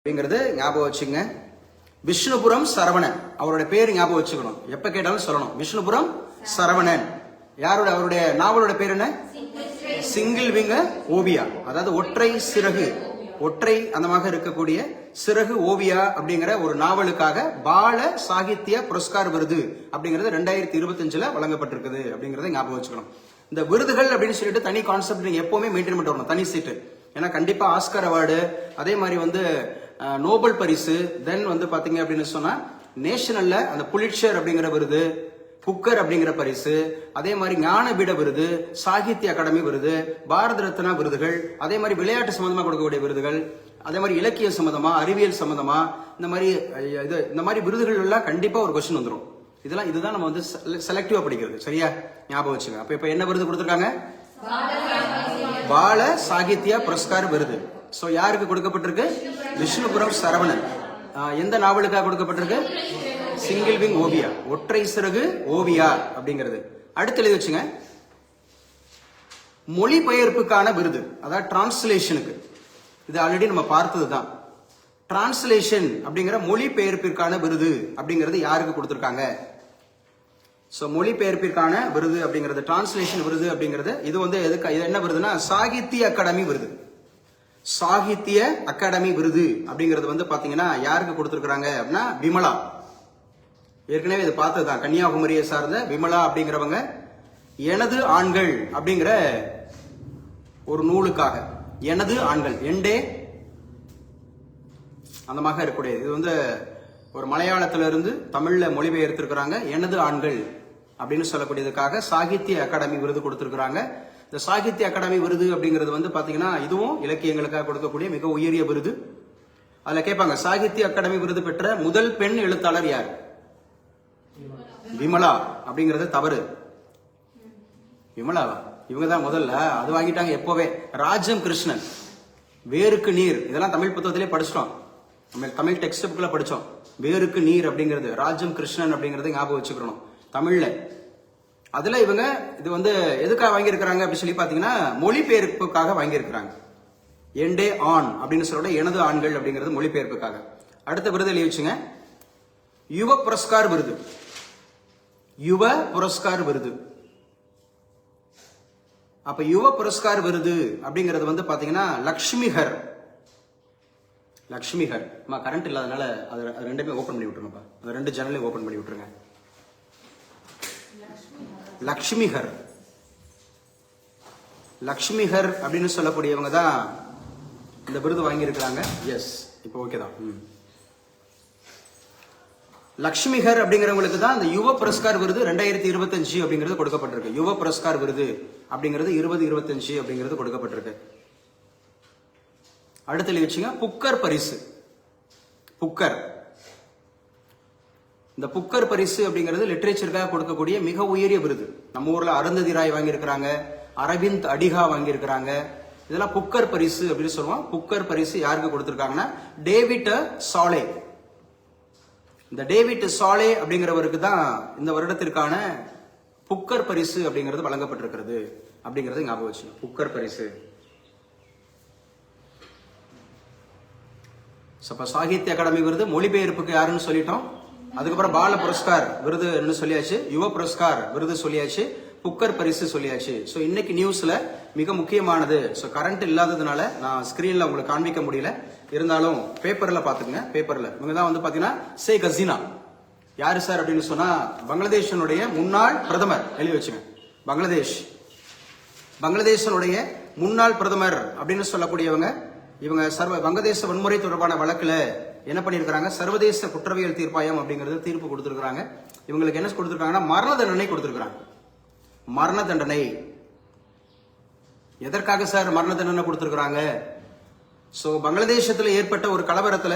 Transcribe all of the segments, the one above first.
அப்படிங்கிறது ஞாபகம் வச்சுங்க. விஷ்ணுபுரம் சரவணன் அவருடைய பேர் ஞாபகம் வச்சுக்கணும், எப்ப கேட்டாலும் சொல்லணும். விஷ்ணுபுரம் சரவணன் யாரோட, அவருடைய நாவலோட பேர் என்ன? சிங்கிள் விங்க ஓவியா, அதாவது ஒற்றை சிறகு, ஒற்றை அந்தமாக இருக்கக்கூடிய சிறகு ஓவியா அப்படிங்கிற ஒரு நாவலுக்காக பால சாகித்ய புரஸ்கார் விருது அப்படிங்கிறது 2025 வழங்கப்பட்டிருக்குது அப்படிங்கறத ஞாபகம் வச்சுக்கணும். இந்த விருதுகள் அப்படின்னு சொல்லிட்டு தனி கான்செப்ட் நீங்க எப்பவுமே மெயின்டைன் பண்ணிட்டு வரணும், தனி சீட்டு. ஏன்னா கண்டிப்பா ஆஸ்கர் அவார்டு, அதே மாதிரி நோபல் பரிசு, தென் பாத்தீங்க அப்படின்னு சொன்னா நேஷனல்ல அந்த புலிட்சர் அப்படிங்கிற விருது, புக்கர் அப்படிங்கிற பரிசு, அதே மாதிரி ஞானபீட விருது, சாகித்ய அகாடமி விருது, பாரத ரத்னா விருதுகள், அதே மாதிரி விளையாட்டு சம்பந்தமா கொடுக்கக்கூடிய விருதுகள், அதே மாதிரி இலக்கிய சம்பந்தமா, அறிவியல் சம்பந்தமா, இந்த மாதிரி விருதுகள் எல்லாம் கண்டிப்பா ஒரு கொஸ்டின் வந்துடும். இதுதான் நம்ம செலக்டிவா படிக்கிறது, சரியா? ஞாபகம் வச்சுங்க. அப்ப இப்ப என்ன விருது கொடுத்திருக்காங்க? பால சாகித்ய புரஸ்கார் விருது. சோ யாருக்கு கொடுக்கப்பட்டிருக்கு? விஷ்ணுபுரம் சரவணன். எந்த நாவலுக்காக கொடுக்கப்பட்டிருக்கு? சிங்கிள் விங் ஓவியா, ஒற்றை சிறகு ஓவியா அப்படிங்கிறது. அடுத்து எழுதி வச்சுங்க, மொழிபெயர்ப்புக்கான விருது, அதாவது டிரான்ஸ்லேஷனுக்கு. இது ஆல்ரெடி நம்ம பார்த்ததுதான். டிரான்ஸ்லேஷன் அப்படிங்கிற மொழிபெயர்ப்பிற்கான விருது அப்படிங்கிறது யாருக்கு கொடுத்திருக்காங்க? சோ மொழிபெயர்ப்பிற்கான விருது அப்படிங்கிறது, டிரான்ஸ்லேஷன் விருது அப்படிங்கிறது, இது என்ன விருதுன்னா சாகித்ய அகாடமி விருது. சாகித்ய அகாடமி விருது அப்படிங்கிறது பாத்தீங்கன்னா யாருக்கு கொடுத்திருக்காங்க அப்படின்னா விமலா. ஏற்கனவே இது பார்த்ததுதான், கன்னியாகுமரியை சார்ந்த விமலா அப்படிங்கிறவங்க எனது ஆண்கள் அப்படிங்கிற ஒரு நூலுக்காக, எனது ஆண்கள் எண்டே அந்தமாக இருக்கக்கூடியது. இது ஒரு மலையாளத்தில இருந்து தமிழ்ல மொழிபெயர்த்திருக்கிறாங்க. எனது ஆண்கள் அப்படின்னு சொல்லக்கூடியதுக்காக சாகித்ய அகாடமி விருது கொடுத்திருக்கிறாங்க. இந்த சாகித்ய அகாடமி விருது அப்படிங்கிறது பாத்தீங்கன்னா இதுவும் இலக்கியங்களுக்காக கொடுக்கக்கூடிய மிக உயரிய விருது. அதுல கேட்பாங்க, சாகித்ய அகாடமி விருது பெற்ற முதல் பெண் எழுத்தாளர் யார்? விமலா அப்படிங்கறது தவறு. விமலாவா? இவங்க தான் முதல்ல, அது வாங்கிட்டாங்க எப்பவே. ராஜம் கிருஷ்ணன், வேருக்கு நீர், இதெல்லாம் தமிழ் புத்தகத்திலே படிச்சிட்டோம், தமிழ் டெக்ஸ்ட் புக்ல படிச்சோம். வேருக்கு நீர் அப்படிங்கிறது ராஜம் கிருஷ்ணன் அப்படிங்கறது ஞாபகம் வச்சுக்கணும் தமிழ்ல. அதுல இவங்க இது எதுக்காக வாங்கியிருக்கிறாங்க அப்படின்னு சொல்லி பாத்தீங்கன்னா மொழிபெயர்ப்புக்காக வாங்கியிருக்கிறாங்க. எண்டே ஆன் அப்படின்னு சொல்ற எனது ஆண்கள் அப்படிங்கிறது மொழிபெயர்ப்புக்காக. அடுத்த விருது எழுதி வச்சுங்க, யுவ புரஸ்கார் விருது. யுவ புரஸ்கார் விருது. அப்ப யுவ புரஸ்கார் விருது அப்படிங்கிறது பாத்தீங்கன்னா லக்ஷ்மிஹர். லக்ஷ்மிஹர் கரண்ட் இல்லாதனால அது ரெண்டுமே ஓபன் பண்ணி விட்டுருங்கப்பா, அது ரெண்டு ஜன்னலையும் ஓபன் பண்ணி விட்டுருங்க. லக்ஷ்மிஹர், லக்ஷ்மிஹர் அப்படின்னு சொல்லக்கூடியவங்க தான் இந்த விருது வாங்கியிருக்கிறாங்க. எஸ், இப்போ ஓகே தான். லக்ஷ்மிஹர் அப்படிங்கிறவங்களுக்கு தான் இந்த யுவ புரஸ்கார் விருது 2025 அப்படிங்கிறது கொடுக்கப்பட்டிருக்கு. யுவ புரஸ்கார் விருது அப்படிங்கிறது 2025 அப்படிங்கிறது கொடுக்கப்பட்டிருக்கு. அடுத்து வச்சுங்க, புக்கர் பரிசு. புக்கர், இந்த புக்கர் பரிசு அப்படிங்கிறது லிட்டரேச்சருக்காக கொடுக்கக்கூடிய மிக உயரிய விருது. நம்ம ஊர்ல அருந்ததி ராய் வாங்கியிருக்கிறாங்க, அரவிந்த் அடிகா வாங்கியிருக்கிறாங்க. இதெல்லாம் புக்கர் பரிசு அப்படின்னு சொல்லுவோம். புக்கர் பரிசு யாருக்கு கொடுத்திருக்காங்கன்னா டேவிட் சாலே. இந்த டேவிட் சாலே அப்படிங்கிறவருக்கு தான் இந்த வருடத்திற்கான புக்கர் பரிசு அப்படிங்கிறது வழங்கப்பட்டிருக்கிறது அப்படிங்கறது ஞாபகம் வச்சு. புக்கர் பரிசு. சாகித்ய அகாடமி விருது மொழிபெயர்ப்புக்கு யாருன்னு சொல்லிட்டோம். அதுக்கப்புறம் பால புரஸ்கார் விருது சொல்லியாச்சு, யுவ புரஸ்கார் விருது சொல்லியாச்சு, புக்கர் பரிசு சொல்லியாச்சு. சோ இன்னைக்கு நியூஸ்ல மிக முக்கியமானது, கரண்ட் இல்லாததுனால நான் ஸ்கிரீன்ல உங்களுக்கு காண்பிக்க முடியல, இருந்தாலும் பேப்பர்ல பாத்துங்க. பேப்பர்ல இவங்க தான் பாத்தீங்கன்னா ஷேக் ஹசீனா. யாரு சார் அப்படின்னு சொன்னா பங்களாதேஷனுடைய முன்னாள் பிரதமர். எழுதி வச்சுங்க, பங்களாதேஷனுடைய முன்னாள் பிரதமர் அப்படின்னு சொல்லக்கூடியவங்க. இவங்க வங்கதேச வன்முறை தொடர்பான வழக்குல என்ன பண்ணிருக்காங்க, சர்வதேச குற்றவியல் தீர்ப்பாயம் அப்படிங்கறது தீர்ப்பு கொடுத்திருக்காங்க. இவங்களுக்கு என்ன கொடுத்திருக்காங்கன்னா மரண தண்டனை கொடுத்திருக்காங்க. மரண தண்டனை. எதற்காக சார் மரண தண்டனை கொடுத்திருக்காங்க? சோ பங்களாதேசத்துல ஏற்பட்ட ஒரு கலவரத்துல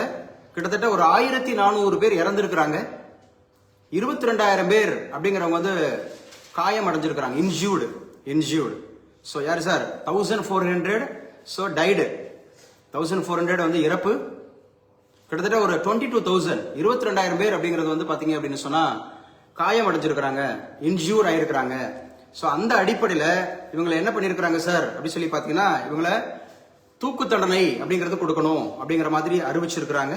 கிட்டத்தட்ட ஒரு 1400 பேர் இறந்திருக்கிறாங்க. 22,000 பேர் அப்படிங்கிறவங்க காயம் அடைஞ்சிருக்கிறாங்க. இன்ஜூர்டு. சோ யாரு சார்? 1400 so died. 1400 இறப்பு. கிட்டத்தட்ட ஒரு 22,000 22,000 பேர் அப்படிங்கிறது பாத்தீங்க அப்படின்னு சொன்னா காயம் அடைஞ்சிருக்கிறாங்க, இன்ஜூர் ஆயிருக்கிறாங்க. சோ அந்த அடிப்படையில இவங்களை என்ன பண்ணிருக்கிறாங்க சார் அப்படி சொல்லி பாத்தீங்கன்னா இவங்களை தூக்கு தண்டனை அப்படிங்கறது கொடுக்கணும் அப்படிங்கிற மாதிரி அறிவிச்சிருக்கிறாங்க.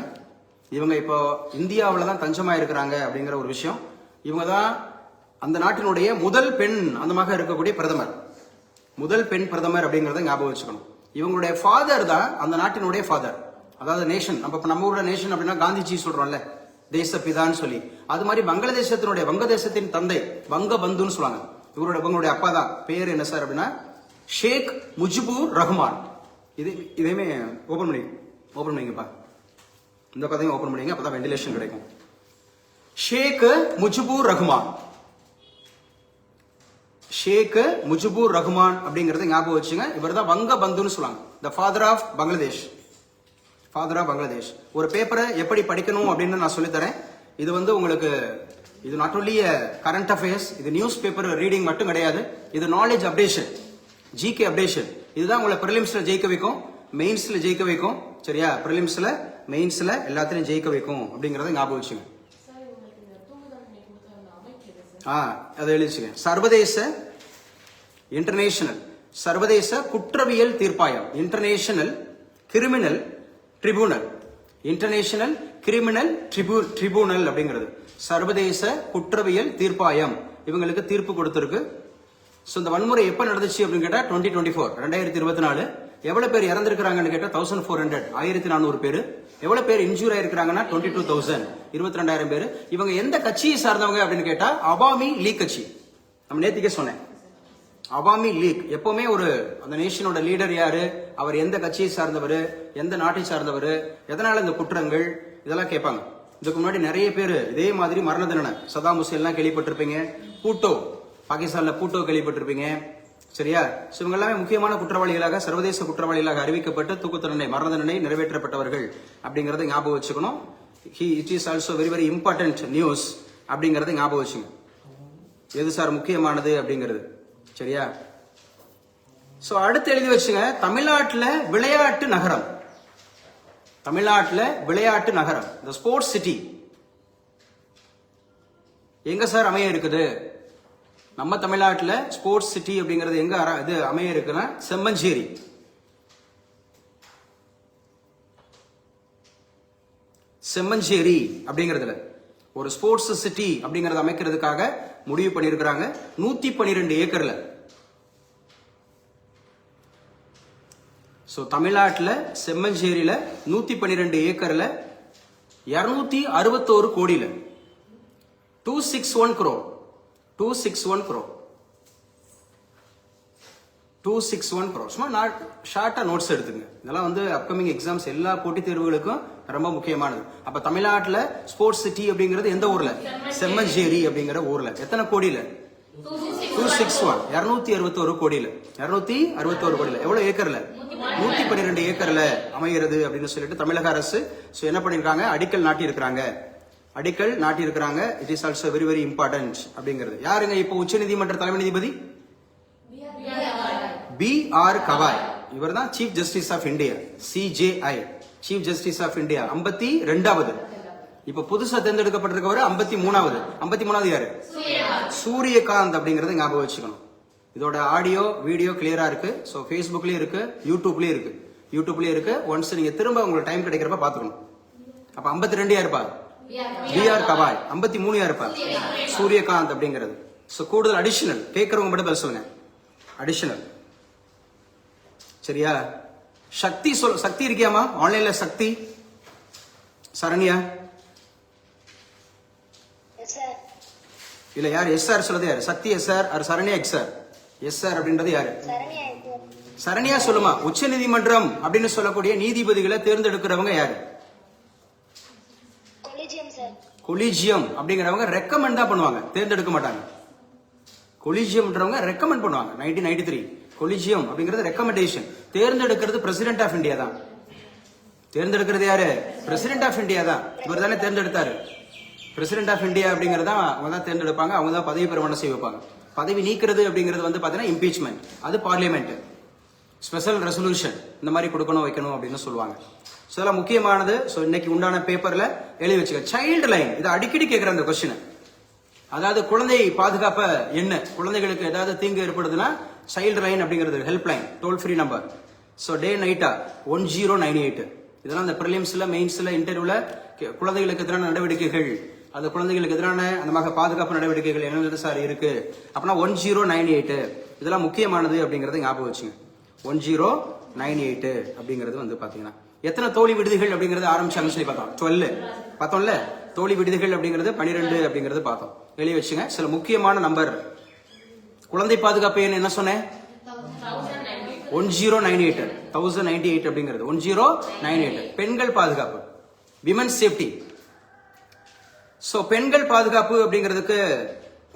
இவங்க இப்போ இந்தியாவில தான் தஞ்சமா இருக்கிறாங்க அப்படிங்கிற ஒரு விஷயம். இவங்க தான் அந்த நாட்டினுடைய முதல் பெண் அந்தமாக இருக்கக்கூடிய பிரதமர், முதல் பெண் பிரதமர் அப்படிங்கறத ஞாபகம் வச்சுக்கணும். இவங்களுடைய ஃபாதர் தான் அந்த நாட்டினுடைய ஃபாதர், அதாவது நேஷன். நம்ம ஊரோட நேஷன் அப்படின்னா காந்திஜி சொல்றோம்ல, தேசப்பிதான்னு சொல்லி. அது மாதிரி வங்கதேசத்தின் தந்தை வங்கபந்துன்னு சொல்லுவாங்க. இவங்களுடைய அப்பா தான். பேர் என்ன சார் அப்படின்னா ஷேக் முஜிபுர் ரஹ்மான். இதையுமே ஓபன் பண்ணிங்கப்பா, இந்த கதையும் ஓபன் பண்ணிங்க, அப்பதான் வெண்டிலேஷன் கிடைக்கும். ஷேக் முஜிபுர் ரஹ்மான், ஷேக் முஜிபுர் ரஹ்மான் அப்படிங்கறத ஞாபகம் வச்சுங்க. இவர் தான் வங்க பந்துன்னு சொல்லுவாங்க, the father of Bangladesh. Father of Bangladesh. ஒரு பேப்பரை எப்படி படிக்கணும் அப்படின்னு நான் சொல்லித்தரேன். இது உங்களுக்கு இது நாட் ஒன்லி கரண்ட் அஃபேர்ஸ், இது நியூஸ் பேப்பர் ரீடிங் மட்டும் கிடையாது, இது நாலேஜ் அப்டேஷன், ஜிகே அப்டேஷன். இதுதான் உங்களை பிரிலிம்ஸ்ல ஜெயிக்க வைக்கும், மெயின்ஸ்ல ஜெயிக்க வைக்கும். சரியா? பிரிலிம்ஸ்ல மெயின்ஸ்ல எல்லாத்திலையும் ஜெயிக்க வைக்கும் அப்படிங்கறத ஞாபகம் வச்சுங்க. அதை எழுதிச்சுங்க. சர்வதேச குற்றவியல் தீர்ப்பாயம், international criminal tribunal, international criminal tribunal அப்படிங்கிறது சர்வதேச குற்றவியல் தீர்ப்பாயம் இவங்களுக்கு தீர்ப்பு கொடுத்திருக்கு. இந்த வன்முறை எப்ப நடந்துச்சு அப்படின்னு கேட்டா 2024 எவ்வளவு பேர் இறந்திருக்காங்கன்னு கேட்டா 1400, 1400 பேர். எவ்வளவு பேர் இன்ஜூர் ஆயிருக்காங்கன்னா 22,000, 22,000 பேர். இவங்க எந்த கட்சியை சார்ந்தவங்க அப்படின்னு கேட்டா அவாமி லீக் கட்சி. நம்ம நேத்திக்கே சொன்னேன், அவாமி லீக் எப்பவுமே அந்த நேஷனோட லீடர் யாரு, அவர் எந்த கட்சியை சார்ந்தவர், எந்த நாட்டை சார்ந்தவர், எதனால இந்த குற்றங்கள், இதெல்லாம் கேட்பாங்க. இதுக்கு முன்னாடி நிறைய பேர் இதே மாதிரி மரண தண்டனை, சதாம் ஹுசேன் எல்லாம் கேள்விப்பட்டிருப்பீங்க, பூட்டோ பாகிஸ்தான்ல பூட்டோ கேள்விப்பட்டிருப்பீங்க. சரியா? இவங்க எல்லாமே முக்கியமான குற்றவாளிகளாக, சர்வதேச குற்றவாளிகளாக அறிவிக்கப்பட்டு தூக்கு தண்டனை, மரண தண்டனை நிறைவேற்றப்பட்டவர்கள் அப்படிங்கறத ஞாபகம் வச்சுக்கணும். It is also very very important news அப்படிங்கறத ஞாபகம் வச்சுங்க. எது சார் முக்கியமானது அப்படிங்கிறது. சரியா? அடுத்து எழுதி வச்சுங்க, தமிழ்நாட்டுல விளையாட்டு நகரம், தமிழ்நாட்டுல விளையாட்டு நகரம், இந்த ஸ்போர்ட்ஸ் சிட்டி எங்க சார் அமைய இருக்குது? நம்ம தமிழ்நாட்டுல ஸ்போர்ட்ஸ் சிட்டி அப்படிங்கிறது எங்க இது அமைய இருக்குன்னா செம்மஞ்சேரி. செம்மஞ்சேரி அப்படிங்கறதுல ஒரு ஸ்போர்ட்ஸ் சிட்டி அப்படிங்கறத அமைக்கிறதுக்காக முடிவு பண்ணிருக்கிறாங்க. 112 ஏக்கர்ல. தமிழ்நாட்டுல செம்மஞ்சேரியில 112 ஏக்கர்ல 261 கோடியில 261 crore 261 crore 261 crore. சும்மா ஷார்ட்டா நோட்ஸ் எடுத்துங்க. இதெல்லாம் அப்கமிங் எக்ஸாம்ஸ் எல்லா போட்டித் தேர்வுகளுக்கும் ரொம்ப முக்கியமானது. அப்ப தமிழ்நாட்டுல ஸ்போர்ட்ஸ் சிட்டி அப்படிங்கிறது எந்த ஊர்ல? செம்மஞ்சேரி அப்படிங்கிற ஊர்ல. எத்தனை கோடியில? 261, 261 கோடியில, 261 கோடியில. எவ்வளவு ஏக்கர்ல? 112 ஏக்கர்ல அமைகிறது அப்படின்னு சொல்லிட்டு தமிழக அரசு என்ன பண்ணிருக்காங்க? அடிக்கல் நாட்டி இருக்கிறாங்க. It is also very very important அப்படிங்கிறது. யாருங்க இப்போ உச்சநீதிமன்ற தலைமை நீதிபதி? B.R. கவாய். இவர் தான் chief justice of India, CJI, chief justice of India. 52வது. இப்ப புதுசா தேர்ந்தெடுக்கப்பட்டிருக்கவர் 53வது. 53வது யாரு? சூரியகாந்த் அப்படிங்கறத ஞாபகம் வச்சுக்கணும். இதோட ஆடியோ வீடியோ கிளியரா இருக்கு. ஃபேஸ்புக்லயும் இருக்கு, யூடியூப்லயும் இருக்கு. ஒன்ஸ் நீங்க திரும்ப உங்களுக்கு டைம் கிடைக்கிறப்ப பாத்துக்கணும். அப்ப 52 யாருப்பா? B.R. கவாய். 53 யாருப்பா? சூரியகாந்த் அப்படிங்கிறது. கூடுதல் அடிஷனல் கேட்கறவங்க மட்டும் பேச சொல்லுங்க. அடிஷனல். சரியா? சக்தி இருக்கியாமா ஆன்லைன்ல? சக்தி சரண்யா இல்ல யாரு? SR சொல்றது யாரு? Sakthi SR or Saranya XR? SR அப்படின்றது யாரு? சரண்யா சொல்லுமா. உச்ச நீதிமன்றம் அப்படின்னு சொல்லக்கூடிய நீதிபதிகளை தேர்ந்தெடுக்கிறவங்க யாரு? கொலிஜியம் அப்படிங்கிறவங்க ரெக்கமெண்ட் தான் பண்ணுவாங்க, தேர்ந்தெடுக்க மாட்டாங்க. கொலிஜியம்ன்றவங்க ரெக்கமெண்ட் பண்ணுவாங்க. 1993 கொலிஜியம் அப்படிங்கிறது ரெக்கமெண்டேஷன். தேர்ந்தெடுக்கிறது பிரசிடென்ட் ஆஃப் இந்தியா தான். தேர்ந்தெடுக்கிறது யாரு? பிரசிடென்ட் ஆஃப் இந்தியா தான். இவர் தானே தேர்ந்தெடுத்தாரு. பிரசிடென்ட் ஆஃப் இந்தியா அப்படிங்கறத அவங்க தான் தேர்ந்தெடுப்பாங்க. அவங்க தான் பதவி பிரமாணம் செய்ய வைப்பாங்க. பதவி நீக்கிறது அப்படிங்கிறது பாத்தீங்கன்னா இம்பீச்மெண்ட். அது பார்லிமெண்ட் ஸ்பெஷல் ரெசல்யூஷன் இந்த மாதிரி கொடுக்கணும் வைக்கணும் அப்படின்னு சொல்லுவாங்க. இதெல்லாம் முக்கியமானது. இன்னைக்கு உண்டான பேப்பர்ல எழுதி வச்சுக்க. சைல்டு லைன், இது அடிக்கடி கேட்கிற அந்த கொஸ்டின். அதாவது குழந்தை பாதுகாப்ப என்ன, குழந்தைகளுக்கு ஏதாவது தீங்கு ஏற்படுதுன்னா சைல்டு லைன் அப்படிங்கிறது help line, toll free number. So day நைட்டா 1098. இதெல்லாம் இந்த ப்ரிலிம்ஸ்ல மெயின்ஸ்ல இன்டர்வியூல குழந்தைகளுக்கு எதிரான நடவடிக்கைகள், அந்த குழந்தைகளுக்கு எதிரான அந்த மாதிரி பாதுகாப்பு நடவடிக்கைகள் என்ன சார் இருக்கு அப்படின்னா 1098. இதெல்லாம் முக்கியமானது அப்படிங்கறத ஞாபகம் வச்சுங்க. 1098 அப்படிங்கிறது வந்து பாத்தீங்கன்னா எத்தனை தோழி விடுதிகள் அப்படிங்கறது ஆரம்பிச்சாங்க சொல்லி பார்த்தோம். 12 பார்த்தோம்ல. தோழி விடுதிகள் அப்படிங்கிறது 12 அப்படிங்கறது பார்த்தோம். எழுதி வச்சுங்க. சில முக்கியமான நம்பர். குழந்தை பாதுகாப்பு என்ன சொன்னேன்? 1098 1098 அப்படிங்கிறது 1098. பெண்கள் பாதுகாப்பு, விமன் சேஃப்டி. சோ பெண்கள் பாதுகாப்பு அப்படிங்கிறதுக்கு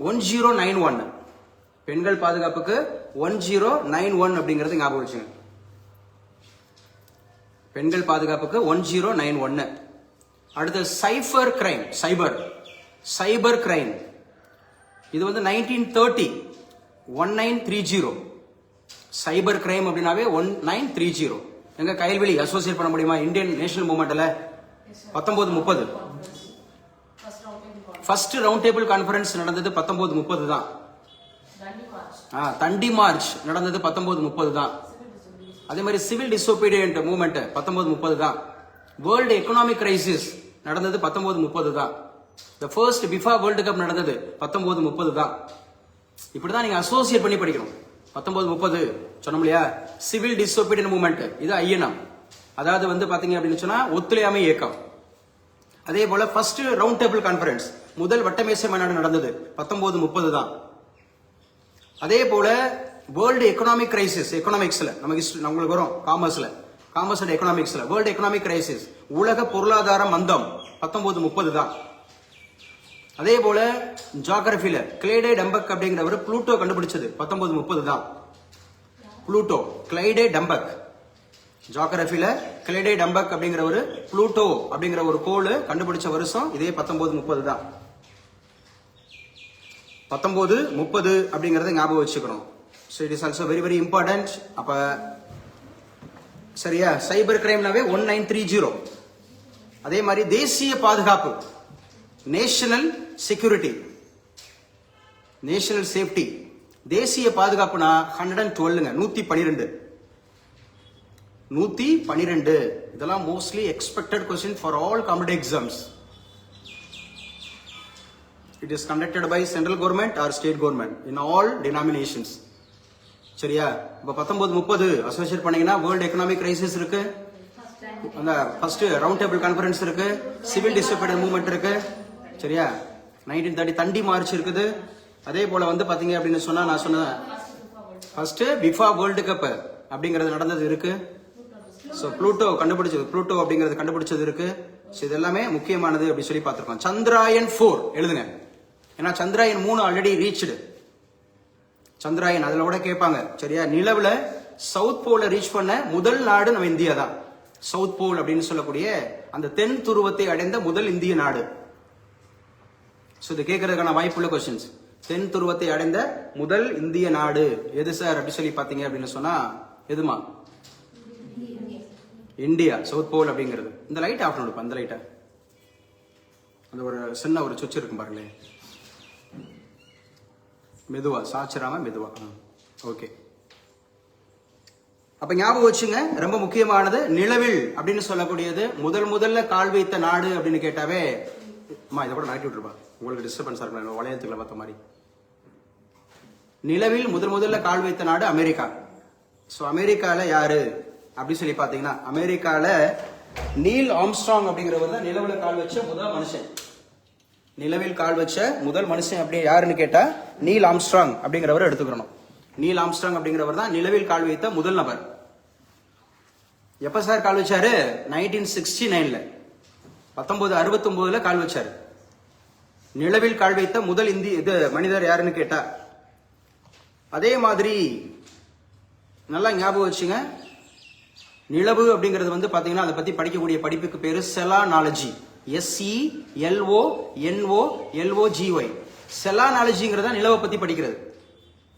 1091. பெண்கள் பாதுகாப்புக்கு 1091 அப்படிங்கிறது ஞாபகம் வச்சுங்க. பெண்கள் பாதுகாப்புக்கு 1091. அடுத்து சைபர் கிரைம், சைபர் கிரைம். இது வந்து 1930 1930. சைபர் கிரைம் அப்படின்னாவே 1930. எங்க கைல்வெளி அசோசியேட் பண்ண முடியுமா இந்தியன் நேஷனல் மூவ்மெண்ட்ல? 1930. ஃபர்ஸ்ட் ரவுண்ட் டேபிள் கான்ஃபரன்ஸ் நடந்தது 1930 தான். தண்டி மார்ச் நடந்தது 1930 தான். அதே மாதிரி சிவில் டிசோபீடியன்ட் மூவ்மெண்ட் 1930 தான். வேர்ல்டு எக்கனாமிக் கிரைசிஸ் நடந்தது 1930 தான். The first FIFA world cup நடந்தது 1930 தான். இப்படிதான் நீங்க அசோசியேட் பண்ணி படிக்கணும். 1930 சொன்னோம் இல்லையா? சிவில் டிசோபீடியன்ட் மூவ்மெண்ட் இது ஐஎன்எம், அதாவது வந்து பாத்தீங்க அப்படின்னு சொன்னா ஒத்துழையாமை இயக்கம். அதே போல ஃபர்ஸ்ட் ரவுண்ட் டேபிள் கான்ஃபரன்ஸ், முதல் வட்டமேசை மாநாடு நடந்தது 1930 தான். அதே போல வேர்ல்டு எக்கனாமிக் கிரைசிஸ், எக்கனாமிக்ஸ்ல நமக்கு உங்களுக்கு வரும் காமர்ஸ் அண்ட் எக்கனாமிக்ஸ்ல வேர்ல்டு எக்கனாமிக் கிரைசிஸ், உலக பொருளாதார மந்தம் 1930 தான். அதே போல ஜியோகிராஃபில கிளைடே டம்பக் அப்படிங்கிறவர் புளூட்டோ கண்டுபிடிச்சது 1930 தான். புளூட்டோ, கிளைடே டம்பக். ஜியோகிராஃபில கிளைடே டம்பக் அப்படிங்கிறவர் புளூட்டோ அப்படிங்கிற ஒரு கோள் கண்டுபிடிச்ச வருஷம் இதே 1930 தான். 1930 அப்படிங்கறத ஞாபகம் வச்சுக்கணும். So it is also very very important. அப்ப சரியா? சைபர் கிரைம்னாவே 1930. அதே மாதிரி தேசிய பாதுகாப்பு, நேஷனல் செக்யூரிட்டி, நேஷனல் சேஃப்டி. தேசிய பாதுகாப்புனா 112ங்க, 112. இதெல்லாம் mostly expected question for all competitive exams. It is conducted by central government or state government in all denominations. சரியா? இப்ப 1930 அசோசியேட் பண்ணீங்கன்னா வேர்ல்ட் எக்கனாமிக் கிரைசிஸ் இருக்கு, அந்த ஃபர்ஸ்ட் ரவுண்ட் டேபிள் கான்ஃபரன்ஸ் இருக்கு, civil disobedient movement இருக்கு. சரியா? 1930 தண்டி மார்ச் இருக்குது. அதே போல வந்து பாத்தீங்க அப்படின்னு சொன்னா நான் சொன்ன ஃபர்ஸ்ட் பிஃபா வேர்ல்டு கப் அப்படிங்கிறது நடந்தது இருக்கு. சோ புளூட்டோ அப்படிங்கிறது கண்டுபிடிச்சது இருக்கு. இது எல்லாமே முக்கியமானது அப்படி சொல்லி பார்த்திருக்கோம். சந்திராயன் 4 எழுதுங்க. ஏன்னா சந்திராயன் 3 ஆல்ரெடி ரீச்டு. சந்திராயன் அதுல கூட கேட்பாங்க. சரியா? நிலவுல சவுத் போல ரீச் பண்ண முதல் நாடு நம்ம இந்தியா தான். சவுத் போல் அப்படின்னு சொல்லக்கூடிய அந்த தென் துருவத்தை அடைந்த முதல் இந்திய நாடு. சோ இது கேட்கறதுக்கான வாய்ப்புள்ள क्वेश्चंस. தென் துருவத்தை அடைந்த முதல் இந்திய நாடு எது சார் அப்படி சொல்லி பாத்தீங்க அப்படின்னு சொன்னா எதுமா? இந்தியா. சவுத் போல் அப்படிங்கிறது. இந்த லைட் ஆஃப் பண்ணுப்பா, அந்த லைட்டை. அந்த ஒரு சின்ன ஒரு சுவிட்ச் இருக்கும் பாருங்களேன். மெதுவா சாச்சிராம மெதுவா. ஓகே. அப்ப ஞாபகம் வச்சுங்க, ரொம்ப முக்கியமானது நிலவில் அப்படின்னு சொல்லக்கூடியது முதல்ல கால் வைத்த நாடு அப்படின்னு கேட்டாவே இதை கூட நடத்தி விட்டுருப்பா, உங்களுக்கு டிஸ்டர்பன்ஸா இருக்கும் வளையத்துக்குள்ள பார்த்த மாதிரி. நிலவில் முதல்ல கால் வைத்த நாடு அமெரிக்கா. சோ அமெரிக்கால யாரு அப்படி சொல்லி பாத்தீங்கன்னா அமெரிக்கால நீல் ஆம்ஸ்ட்ராங் அப்படிங்கிறவர் தான் நிலவுல கால் வச்ச முதல் மனுஷன். நிலவில் கால் வச்ச முதல் மனுஷன் அப்படி யாருன்னு கேட்டா நீல் ஆம்ஸ்ட்ராங் அப்படிங்கிறவர் எடுத்துக்கணும். நீல் ஆம்ஸ்ட்ராங் அப்படிங்கிறவர் தான் நிலவில் கால் வைத்த முதல் நபர். எப்ப சார் கால் வச்சாரு? 1969ல 1969ல கால் வச்சாரு. நிலவில் கால் வைத்த முதல் இது மனிதர் யாருன்னு கேட்டா. அதே மாதிரி நல்லா ஞாபகம் வச்சுங்க, நிலவு அப்படிங்கிறது வந்து பாத்தீங்கன்னா அதை பத்தி படிக்கக்கூடிய படிப்புக்கு பேரு செலானாலஜி. SELONOLOGY. செலானாலஜிங்கிறத நிலவை பத்தி படிக்கிறது.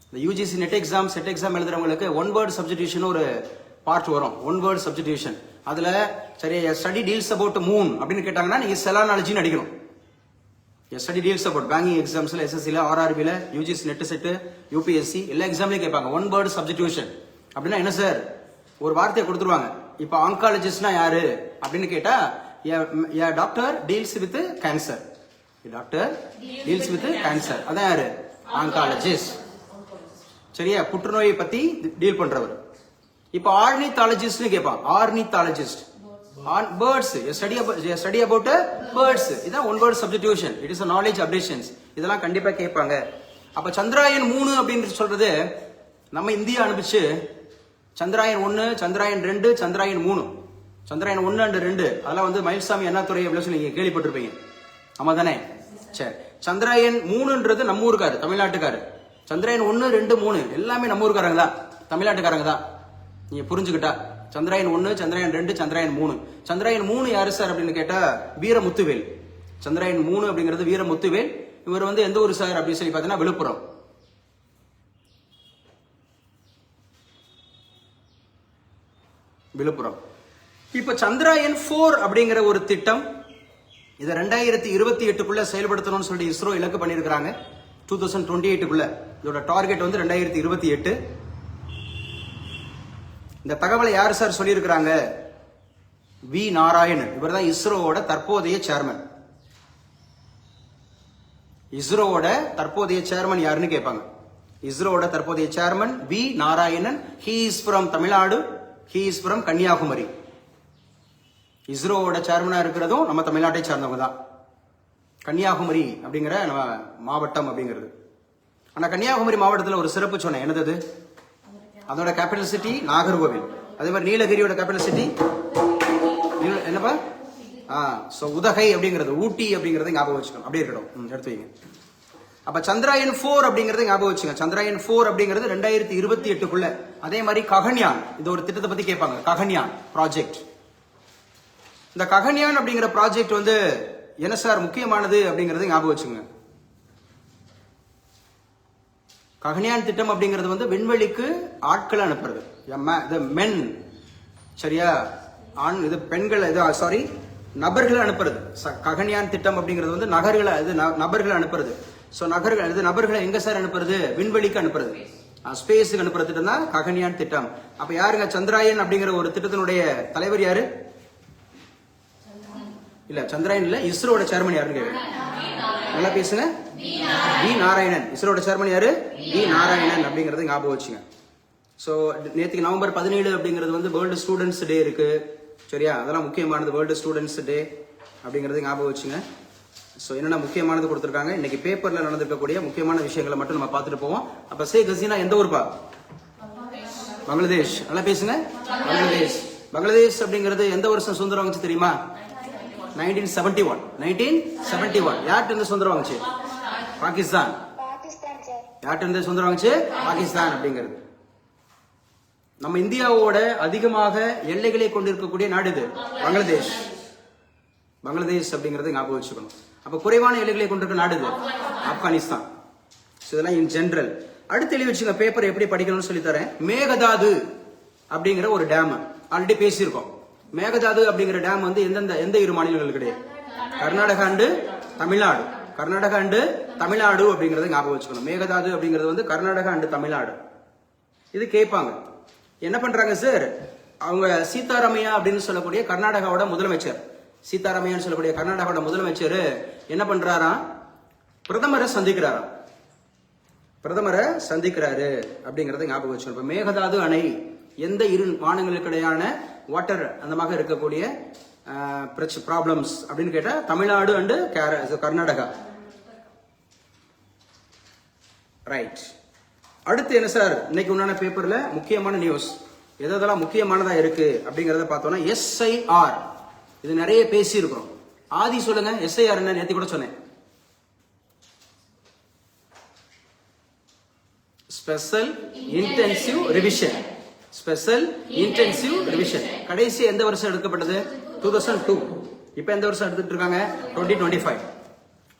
இந்த UGC NET exam SET exam எழுதுறவங்களுக்கு ஒன் வேர்ட் சப்ஸ்டிடியூஷன் ஒரு பார்ட் வரும். One word substitution. அதுல சரி ஸ்டடி டீல்ஸ் அபவுட் மூன் அப்படின்னு கேட்டாங்கன்னா நீங்க செலானாலஜின்னு அடிக்கணும். ஸ்டடி டீல்ஸ் அபவுட் பேங்கிங் எக்ஸாம்ஸ்ல SSCல RRBல யூஜிசி நெட் செட் UPSC எல்லா எக்ஸாம்லயும் கேட்பாங்க ஒன் வேர்ட் சப்ஸ்டிடியூஷன் அப்படின்னா என்ன சார்? ஒரு வார்த்தையை கொடுத்துருவாங்க. இப்ப ஆங்காலஜிஸ்ட்னா யாரு அப்படின்னு கேட்டா, doctor deals with cancer. Doctor deals with cancer, அதான் யாரு? ஆங்காலஜிஸ்ட். சரியா? புற்றுநோயை பத்தி டீல் பண்றவர். இப்ப ஆர்னித்தாலஜிஸ்ட்னு கேட்பான். Ornithologist on birds, a study about birds. இதான் one word substitution. It is a knowledge updations. இதெல்லாம் கண்டிப்பா கேட்பாங்க. அப்ப சந்திராயன் 3 அப்படின்னு சொல்றது நம்ம இந்தியா அனுப்பிச்சு சந்திராயன் 1, சந்திராயன் 2, சந்திராயன் 3. சந்திராயன் 1 and 2 அதெல்லாம் வந்து மயில்சாமி அண்ணாதுரை அப்படின்னு சொல்லி நீங்க கேள்விப்பட்டிருப்பீங்க. ஆமா தானே? சரி. சந்திராயன் 3ன்றது நம்ம ஊருக்காரு, தமிழ்நாட்டுக்காரு. சந்திராயன் 1, 2, 3 எல்லாமே நம்ம ஊருக்காரங்க தான், தமிழ்நாட்டுக்காரங்க தான். நீங்க புரிஞ்சுக்கிட்டா சந்திராயன் 1, சந்திராயன் 2, சந்திராயன் 3. சந்திராயன் 3 யாரு சார் அப்படின்னு கேட்டா வீரமுத்துவேல். சந்திராயன் 3 அப்படிங்கிறது வீரமுத்துவேல். இவர் வந்து எந்த ஊர் சார் அப்படின்னு சொல்லி பாத்தீங்கன்னா விழுப்புரம். விழுப்புரம். இப்ப சந்திராயன் 4 அப்படிங்கிற ஒரு திட்டம், இதை 2028க்குள்ள செயல்படுத்தணும்னு சொல்லி இஸ்ரோ இலக்கு பண்ணிருக்காங்க. 2028க்குள்ள இதோட டார்கெட் வந்து 2028. இந்த தகவலை யார் சார் சொல்லியிருக்கிறாங்க? வி நாராயணன். இவர் தான் இஸ்ரோவோட தற்போதைய சேர்மன். இஸ்ரோவோட தற்போதைய சேர்மன் யாருன்னு கேட்பாங்க. இஸ்ரோவோட தற்போதைய chairman V Narayanan. He is from Tamil Nadu, he is from Kanyakumari. இஸ்ரோவோட சேர்மனா இருக்கிறதும் நம்ம தமிழ்நாட்டை சார்ந்தவங்க தான். கன்னியாகுமரி அப்படிங்கிற நம்ம மாவட்டம் அப்படிங்கிறது. ஆனா கன்னியாகுமரி மாவட்டத்தில் ஒரு சிறப்பு சொன்னேன், என்னது? அதோட கேபிட்டல் சிட்டி நாகர்கோவில். அதே மாதிரி நீலகிரியோட கேபிட்டல் சிட்டி என்னப்பா? உதகை அப்படிங்கிறது, ஊட்டி அப்படிங்கறது ஞாபகம் வச்சுக்கணும். அப்படியே இருக்கணும், எடுத்து வைங்க. அப்ப சந்திராயன் 4 அப்படிங்கறது ஞாபகம் வச்சுங்க. சந்திராயன் 4 அப்படிங்கிறது 2028க்குள்ள. அதே மாதிரி ககன்யான், இது ஒரு திட்டத்தை பத்தி கேட்பாங்க. ககன்யான் ப்ராஜெக்ட். இந்த ககன்யான் அப்படிங்கிற ப்ராஜெக்ட் வந்து என்ன சார் முக்கியமானது அப்படிங்கறது ஞாபகம் வச்சுங்க. ககன்யான் திட்டம் அப்படிங்கிறது வந்து விண்வெளிக்கு ஆட்களை அனுப்புறது, மென். சரியா? இது பெண்கள், சாரி நபர்களை அனுப்புறது. ககன்யான் திட்டம் அப்படிங்கிறது வந்து நபர்களை அனுப்புறது. சோ நபர்களை எங்க சார் அனுப்புறது? விண்வெளிக்கு அனுப்புறது, ஸ்பேஸுக்கு அனுப்புற திட்டம் தான் ககன்யான் திட்டம். அப்ப யாருங்க சந்திராயன் அப்படிங்கிற ஒரு திட்டத்தினுடைய தலைவர் யாரு? இல்ல சந்திராயன் இல்ல, இஸ்ரோட சேர்மன் யாருன்னு கேக்குறேன். நல்லா பேசுங்க. வி நாராயணன். இஸ்ரோட சேர்மன் யாரு? வி நாராயணன் அப்படிங்கறது ஞாபகம் வச்சுங்க. சோ நேற்றுக்கு நவம்பர் 17 அப்படிங்கிறது வந்து வேர்ல்டு ஸ்டூடெண்ட்ஸ் டே இருக்கு. சரியா? அதெல்லாம் முக்கியமானது. வேர்ல்டு ஸ்டூடெண்ட்ஸ் டே அப்படிங்கறது ஞாபகம் வச்சுங்க. சோ என்னென்ன முக்கியமானது கொடுத்திருக்காங்க, இன்னைக்கு பேப்பர்ல நடந்திருக்கக்கூடிய முக்கியமான விஷயங்களை மட்டும் நம்ம பார்த்துட்டு போவோம். அப்ப ஷேக் ஹசீனா எந்த ஊர்ப்பா? பங்களாதேஷ். நல்லா பேசுங்க. பங்களாதேஷ். பங்களாதேஷ் அப்படிங்கிறது எந்த வருஷம் சுதந்திரம் வாங்குச்சு தெரியுமா? 1971. 1971. யார்கிட்ட இருந்து சுதந்திரம் வாங்குச்சு? பாகிஸ்தான். யார்கிட்ட இருந்து சுதந்திரம் வாங்குச்சு? பாகிஸ்தான் அப்படிங்கிறது. நம்ம இந்தியாவோட அதிகமாக எல்லைகளை கொண்டிருக்கக்கூடிய நாடு இது பங்களாதேஷ். பங்களாதேஷ் அப்படிங்கறது ஞாபகம் வச்சுக்கணும். அப்ப குறைவான எல்லைகளை கொண்டிருக்க நாடு இது ஆப்கானிஸ்தான். இதெல்லாம் இன் ஜெனரல். அடுத்து எழுதி வச்சுங்க, பேப்பர் எப்படி படிக்கணும்னு சொல்லி தரேன். மேகதாது அப்படிங்கிற ஒரு டேம் ஆல்ரெடி பேசியிருக்கோம். மேகதாது அப்படிங்கிற டேம் வந்து எந்த இரு மாநிலங்களுக்கு கிடையாது? கர்நாடகா அண்டு தமிழ்நாடு. கர்நாடகா அண்டு தமிழ்நாடு அப்படிங்கறத ஞாபகம் வச்சுக்கணும். மேகதாது அப்படிங்கிறது வந்து கர்நாடகா அண்டு தமிழ்நாடு. இது கேட்பாங்க. என்ன பண்றாங்க சார்? அவங்க சீதாராமையா அப்படின்னு சொல்லக்கூடிய கர்நாடகாவோட முதலமைச்சர், சீதாராமையான்னு சொல்லக்கூடிய கர்நாடகாவோட முதலமைச்சர் என்ன பண்றாராம்? பிரதமரை சந்திக்கிறாராம். பிரதமரை சந்திக்கிறாரு அப்படிங்கறத ஞாபகம் வச்சுக்கணும். மேகதாது அணை எந்த இரு மாநிலங்களுக்கிடையான வாட்டர் அந்த மாதிரி இருக்கக்கூடிய ப்ராப்ளம்ஸ் அப்படின்னு கேட்டா தமிழ்நாடு அண்டு கர்நாடகா. ரைட். அடுத்து என்ன சார் இன்னைக்கு உண்டான பேப்பர்ல முக்கியமான நியூஸ் எதெல்லாம் முக்கியமானதா இருக்கு அப்படிங்கறத பார்த்தோம்னா SIR. இது நிறைய பேசி இருக்கிறோம். ஆதி சொல்லுங்க, SIR என்ன? நேத்து கூட சொன்னேன். Special intensive revision. Special intensive revision கடைசி எந்த வருஷம் எடுக்கப்பட்டது? 2002. இப்ப எந்த வருஷம் எடுத்துட்டு இருக்காங்க? 2025.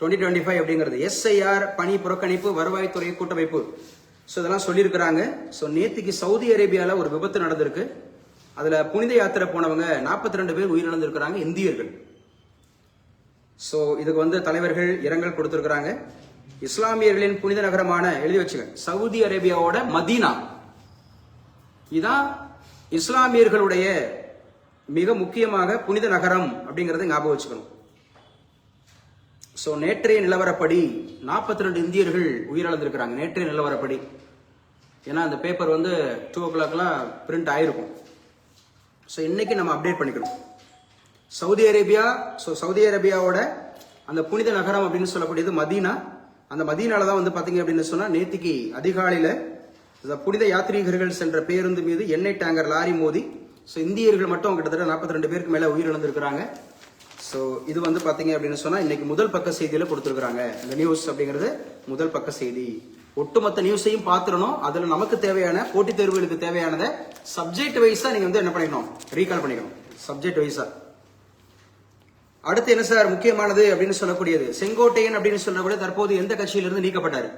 2025 அப்படிங்கிறது SIR பணி புறக்கணிப்பு வருவாய்த்துறை கூட்டமைப்பு. ஸோ இதெல்லாம் சொல்லியிருக்கிறாங்க. ஸோ நேற்றுக்கு சவுதி அரேபியாவில் ஒரு விபத்து நடந்திருக்கு. அதுல புனித யாத்திரை போனவங்க 42 பேர் உயிரிழந்திருக்கிறாங்க, இந்தியர்கள். ஸோ இதுக்கு வந்து தலைவர்கள் இரங்கல் கொடுத்திருக்கிறாங்க. இஸ்லாமியர்களின் புனித நகரமான எழுதி வச்சுங்க, சவுதி அரேபியாவோட மதீனா. இதான் இஸ்லாமியர்களுடைய மிக முக்கியமாக புனித நகரம் அப்படிங்கறத ஞாபகம் வச்சுக்கணும். சோ நேற்றைய நிலவரப்படி 42 இந்தியர்கள் உயிரிழந்திருக்கிறாங்க. நேற்றைய நிலவரப்படி. ஏன்னா அந்த பேப்பர் வந்து 2 o'clockலாம் பிரிண்ட் ஆயிருக்கும். ஸோ இன்னைக்கு நம்ம அப்டேட் பண்ணிக்கணும். சவுதி அரேபியாவோட அந்த புனித நகரம் அப்படின்னு சொல்லக்கூடியது மதீனா. அந்த மதீனால தான் வந்து பாத்தீங்க அப்படின்னு சொன்னா நேத்திக்கு அதிகாலையில புனித யாத்ரீகர்கள் சென்ற பேருந்து மீது எண்ணெய் டேங்கர் லாரி மோதி ஸோ இந்தியர்கள் மட்டும் கிட்டத்தட்ட 42 பேருக்கு மேல உயிரிழந்திருக்கிறாங்க. ஸோ இது வந்து பாத்தீங்க அப்படின்னு சொன்னா இன்னைக்கு முதல் பக்க செய்தியில கொடுத்திருக்காங்க. இந்த நியூஸ் அப்படிங்கிறது முதல் பக்க செய்தி. ஒட்டுமொத்த நியூஸையும் பாத்துறணும். அதுல நமக்கு தேவையான போட்டித் தேர்வுகளுக்கு தேவையானதை சப்ஜெக்ட் வைஸா நீங்க வந்து என்ன பண்ணிக்கணும், ரீகால் பண்ணிக்கணும். சப்ஜெக்ட் வைஸா. அடுத்து என்ன சார் முக்கியமானது அப்படின்னு சொல்லக்கூடியது, செங்கோட்டையன் அப்படின்னு சொல்லக்கூடிய தற்போது எந்த கட்சியிலிருந்து நீக்கப்பட்டாரு?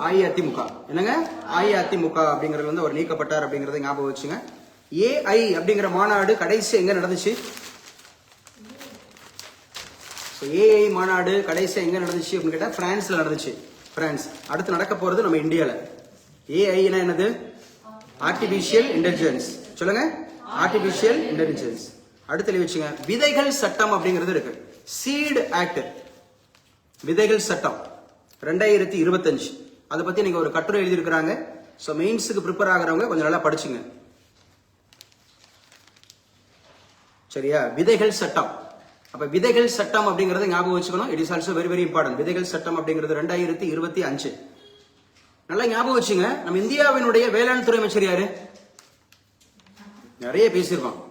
அஇஅதிமுக. என்னங்க, அஇஅதிமுக அப்படிங்கறது வந்து அவர் நீக்கப்பட்டார் அப்படிங்கறத ஞாபகம் வச்சுங்க. ஏஐ அப்படிங்கிற மாநாடு கடைசி எங்க நடந்துச்சு? ஏஐ மாநாடு கடைசி எங்க நடந்துச்சு அப்படின்னு கேட்டா பிரான்ஸ்ல நடந்துச்சு. பிரான்ஸ். அடுத்து நடக்க போறது நம்ம இந்தியால. ஏஐனா என்னது? Artificial intelligence. சொல்லுங்க, ஆர்டிபிஷியல் இன்டெலிஜென்ஸ். அடுத்து வச்சுங்க, விதைகள் சட்டம் அப்படிங்கிறது இருக்கு. சீட் ஆக்ட், விதைகள் சட்டம் 2025. அதை பத்தி நீங்க ஒரு கட்டுரை எழுதியிருக்கிறாங்க. சோ மெயின்ஸுக்கு ப்ரிப்பேர் ஆகிறவங்க கொஞ்சம் நல்லா படிச்சுங்க. சரியா? விதைகள் சட்டம். அப்ப விதைகள் சட்டம் அப்படிங்கறது ஞாபகம் வச்சுக்கணும். It is also very very important. விதைகள் சட்டம் அப்படிங்கிறது 2025. நல்லா ஞாபகம் வச்சுங்க. நம்ம இந்தியாவினுடைய வேளாண் துறை அமைச்சர் யாரு? நிறைய பேசியிருக்கோம்.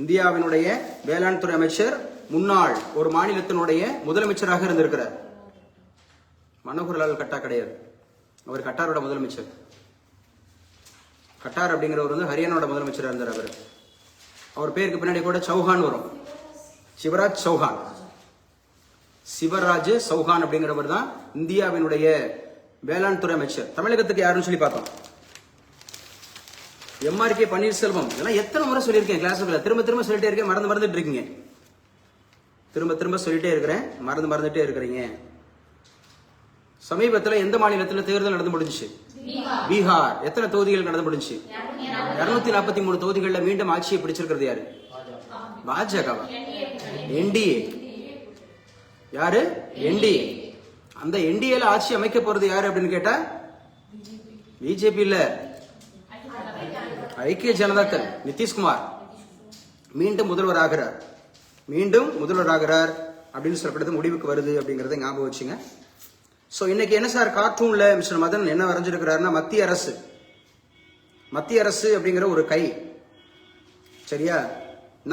இந்தியாவினுடைய வேளாண் துறை அமைச்சர் முன்னாள் ஒரு மாநிலத்தினுடைய முதலமைச்சராக இருந்திருக்கிறார். மனோகர்லால் கட்டார் கிடையாது. அவர் கட்டாரோட முதலமைச்சர். கட்டார் அப்படிங்கிறவர் வந்து ஹரியானாவோட முதலமைச்சராக இருந்தார். அவர் பேருக்கு பின்னாடி கூட சௌஹான் வரும். சிவராஜ் சௌஹான். சிவராஜ் சௌஹான் அப்படிங்கிறவர் தான் இந்தியாவினுடைய வேளாண் துறை அமைச்சர். தமிழகத்துக்கு யாருன்னு சொல்லி பார்த்தோம். எம்ஆர்கே பன்னீர்செல்வம். இதெல்லாம் எத்தனை முறை சொல்லியிருக்கேன் கிளாஸுக்குள்ள. திரும்ப திரும்ப சொல்லிட்டே இருக்கேன். மறந்துட்டே இருக்கீங்க. திரும்ப சொல்லிட்டே இருக்கிறேன். மறந்துட்டே இருக்கிறீங்க. சமீபத்தில் எந்த மாநிலத்தில் தேர்தல் நடந்து முடிஞ்சிச்சு? பீகார். எத்தனை தொகுதிகள் நடந்து முடிஞ்சு? 243 தொகுதிகளில் மீண்டும் ஆட்சியை பிடிச்சிருக்கிறது யாரு? பாஜக. என்டிஏ. யாரு? என்டிஏ. அந்த என்டிஏல ஆட்சி அமைக்க போறது யாரு அப்படின்னு கேட்டா பிஜேபி இல்ல, ஐக்கிய ஜனதா தள். நிதிஷ்குமார் மீண்டும் முதல்வராகிறார். அப்படின்னு சொல்லப்படுறது முடிவுக்கு வருது அப்படிங்கறத ஞாபகம் வச்சுங்க. சோ இன்னைக்கு என்ன சார் கார்ட்டூன்ல மிஸ்டர் மதன் என்ன வரைஞ்சிருக்கிறாருன்னா மத்திய அரசு அப்படிங்கிற ஒரு கை. சரியா?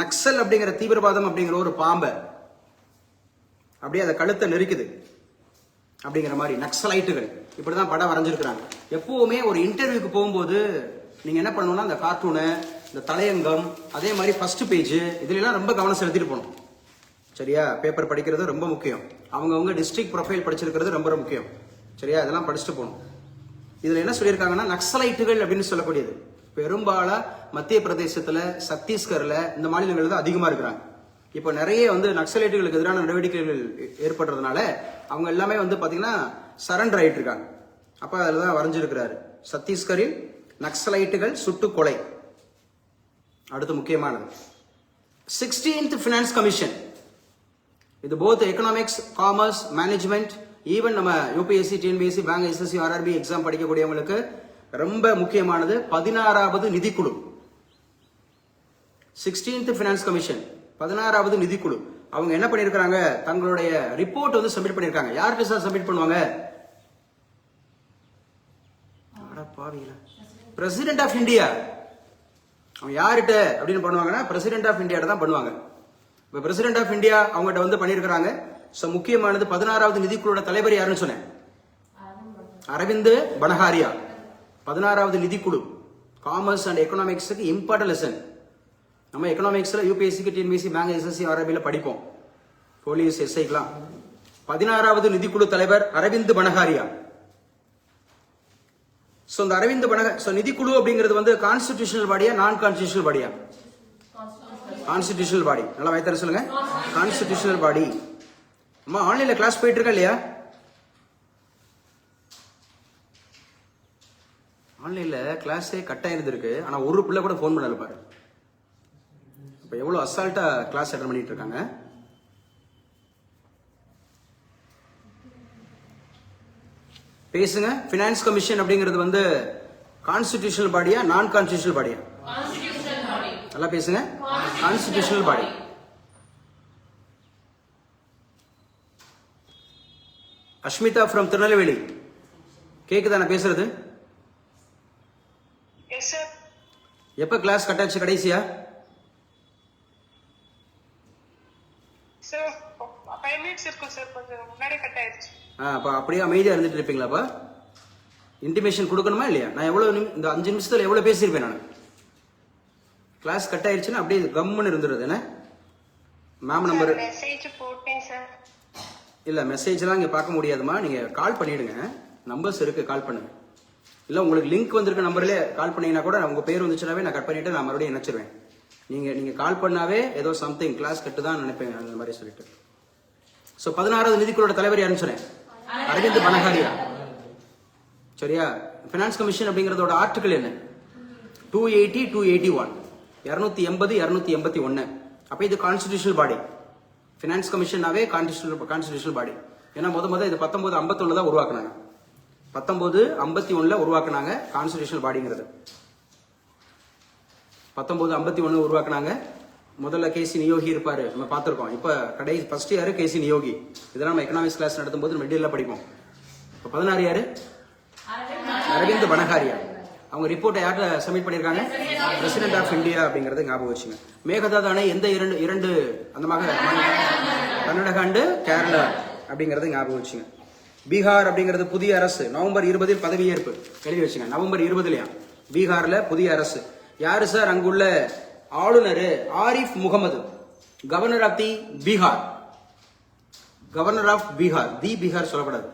நக்சல் அப்படிங்கிற தீவிரவாதம் அப்படிங்கிற ஒரு பாம்பை அப்படியே அதை கழுத்தை நெருக்குது அப்படிங்கிற மாதிரி நக்சலைட்டுகள். இப்படிதான் படம் வரைஞ்சிருக்கிறாங்க. எப்பவுமே ஒரு இன்டர்வியூக்கு போகும்போது நீங்க என்ன பண்ணணும்னா அந்த கார்ட்டூனு, இந்த தலையங்கம், அதே மாதிரி ஃபர்ஸ்ட் பேஜ், இதுல எல்லாம் ரொம்ப கவனம் செலுத்திட்டு போகணும். சரியா? பேப்பர் படிக்கிறது ரொம்ப முக்கியம். அவங்க டிஸ்ட்ரிக்ட் ப்ரொஃபைல் படிச்சிருக்கிறது ரொம்ப முக்கியம். சரியா? இதெல்லாம் படிச்சுட்டு போகணும். இதுல என்ன சொல்லியிருக்காங்கன்னா நக்சலைட்டுகள் அப்படின்னு சொல்லக்கூடியது பெரும்பாலும் மத்திய பிரதேசத்துல, சத்தீஸ்கர்ல, இந்த மாநிலங்கள் தான் அதிகமா இருக்கிறாங்க. இப்போ நிறைய வந்து நக்சலைட்டுகளுக்கு எதிரான நடவடிக்கைகள் ஏற்படுறதுனால அவங்க எல்லாமே வந்து பாத்தீங்கன்னா சரண்டர் ஆயிட்டு இருக்காங்க. அப்ப அதுலதான் வரைஞ்சிருக்கிறாரு, சத்தீஸ்கரில் நக்சலைட்டுகள் சுட்டு கொலை. அடுத்து முக்கியமானது 16th ஃபினான்ஸ் கமிஷன். இது both economics, commerce, management, even நம்ம UPSC, TNPSC, bank, SSC, RRB exam படிக்கக்கூடியவங்களுக்கு ரொம்ப முக்கியமானது 16வது நிதிக்குழு. 16th finance commission, 16வது நிதிக்குழு. அவங்க என்ன பண்ணிருக்காங்க, தங்களுடைய ரிப்போர்ட் வந்து சப்மிட் பண்ணிருக்காங்க. யார்கிட்ட சார் சப்மிட் பண்ணுவாங்க? President of India. அவங்க யார்கிட்ட அப்படின்னு பண்ணுவாங்கன்னா பிரசிடென்ட் ஆஃப் இந்தியா தான் பண்ணுவாங்க. இப்ப பிரசிடென்ட் ஆஃப் இந்தியா அவங்ககிட்ட வந்து பண்ணிருக்காங்க. முக்கியமானது 16வது நிதிக்குழுவோட தலைவர் யாருன்னு சொன்னேன், அரவிந்த் பனஹாரியா. 16வது நிதிக்குழு காமர்ஸ் அண்ட் எக்கனாமிக்ஸுக்கு இம்பார்ட்டன்ட் லெசன். நம்ம எக்கனாமிக்ஸ்ல யூபிஎஸ்சிக்கு, டிஎன்பிஎஸ்சி, பேங்க், எஸ்எஸ்சி, ஆர்ஆர்பில படிப்போம், போலீஸ், எஸ்ஐக்கெல்லாம். 16வது நிதிக்குழு தலைவர் அரவிந்த் பனஹாரியா. சோ இந்த அரவிந்த் நிதிக்குழு அப்படிங்கிறது வந்து கான்ஸ்டிடியூஷனல் பாடியா, நான் கான்ஸ்டிடியூஷனல் பாடியா? Constitutional body. நல்லா வைத்தர சொல்லுங்க, கான்ஸ்டிடியூஷனல் பாடி. அம்மா ஆன்லைன்ல கிளாஸ் போயிட்டு இருக்கா இல்லையா? ஆன்லைன்ல கிளாஸே கட் ஆயிருந்திருக்கு, ஆனா ஒரு பிள்ளை கூட ஃபோன் பண்ணல பாரு. இப்ப எவ்வளவு அசால்ட்டா கிளாஸ் அட்டன் பண்ணிட்டு இருக்காங்க. பேசுங்க. ஃபினான்ஸ் கமிஷன் அப்படிங்கிறது வந்து கான்ஸ்டிடியூஷனல் பாடியா நான் கான்ஸ்டிடியூஷனல் பாடியா? நல்லா பேசுங்க. Constitutional body. Ashmitha from Tirunelveli, கேக்குதா நான் பேசுறது? எப்ப கிளாஸ் கட் ஆச்சு கடைசியா? அப்ப அப்படியே அமைதியா இருந்துட்டு இருப்பீங்களாப்பா? இன்டிமேஷன் கொடுக்கணுமா இல்லையா? நான் எவ்வளவு இந்த 5 நிமிஷத்துல எவ்வளவு பேசியிருப்பேன் நான். கிளாஸ் கட் ஆயிடுச்சுன்னா அப்படியே கம்முன்னு இருந்துருது. என்ன மேம் நம்பர் இல்ல, மெசேஜ்லாம் இங்க பார்க்க முடியாதுமா, நீங்க கால் பண்ணிடுங்க. நம்பர்ஸ் இருக்கு, கால் பண்ணுங்க. இல்ல உங்களுக்கு லிங்க் வந்திருக்க நம்பர்ல கால் பண்ணீங்கன்னா கூட உங்க பேர் வந்துச்சுனாவே நான் கட் பண்ணிட்டு நான் மறுபடியும் இணைச்சிருவேன். நீங்க கால் பண்ணாவே ஏதோ சம்திங் கிளாஸ் கட்டு தான் நினைப்பேன் அந்த மாதிரி சொல்லிட்டு. சோ 16வது நிதிக்குழுவோட தலைவர் யாருன்னு சொன்னேன், அரவிந்த் பனகாரியா. சரியா? பினான்ஸ் கமிஷன் அப்படிங்கறதோட ஆர்டிகல் என்ன? 280 281 280 281. அப்ப இது கான்ஸ்டிடியூஷனல் பாடி. பினான்ஸ் கமிஷனாவே கான்ஸ்டிடியூஷனல் பாடி. ஏன்னா முத இது 1951 தான் உருவாக்குனாங்க. 1951 உருவாக்குனாங்க கான்ஸ்டிடியூஷனல் பாடிங்கிறது. 1951 உருவாக்குனாங்க. முதல்ல கேசி நியோகி இருப்பாரு, நம்ம பார்த்திருக்கோம். இப்ப ஃபர்ஸ்ட் யாரு? கேசி நியோகி. இதெல்லாம் நம்ம எக்கனாமிக்ஸ் கிளாஸ் நடத்தும் போது மெட்டீரியல் படிப்போம். இப்ப 16 யாரு? அரவிந்த் பனகாரியா. அவங்க ரிப்போர்ட்டை யார்கிட்ட சப்மிட் பண்ணிருக்காங்க? பிரசிடென்ட் ஆஃப் இந்தியா அப்படிங்கறத ஞாபகம் வச்சுங்க. மேகதாது அணை எந்த இரண்டு அந்த மாதிரி கர்நாடகா அண்டு கேரளா அப்படிங்கறத ஞாபகம் வச்சுங்க. பீகார் அப்படிங்கிறது புதிய அரசு நவம்பர் 20 பதவியேற்பு எழுதி வச்சுங்க. நவம்பர் 20 பீகார்ல புதிய அரசு. யாரு சார் அங்குள்ள ஆளுநர்? Arif Mohammed, governor of the Bihar. Governor of Bihar, the Bihar சொல்லப்படாது.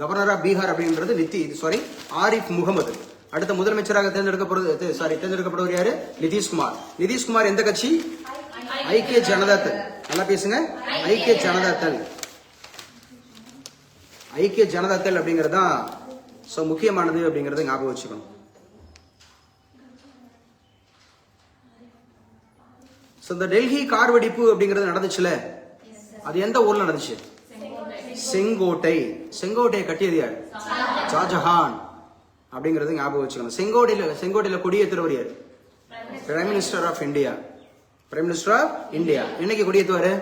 கவர்னர் ஆஃப் பீகார் அப்படின்றது ஆரிஃப் முகமது. அடுத்த முதலமைச்சராக தேர்ந்தெடுக்கப்படுவது யாரு? நிதிஷ்குமார். நிதிஷ்குமார் எந்த கட்சி? ஐக்கிய ஜனதா தள். நல்லா பேசுங்க. ஐக்கிய ஜனதா தள். ஐக்கிய ஜனதா தள் அப்படிங்கிறது தான் முக்கியமானது அப்படிங்கறத ஞாபகம் வச்சுக்கணும். இந்த டெல்லி கார் வெடிப்பு அப்படிங்கிறது நடந்துச்சுல, அது எந்த ஊர்ல நடந்துச்சு? செங்கோட்டை. செங்கோட்டையை கட்டியது யார்? ஷாஜஹான் அப்படிங்கறது ஞாபகம் வச்சுக்கணும். செங்கோட்டையில கொடியேற்றுறவர் யார்? Prime minister of India. Prime minister of India. என்னைக்கு கொடியேற்றுவாரு?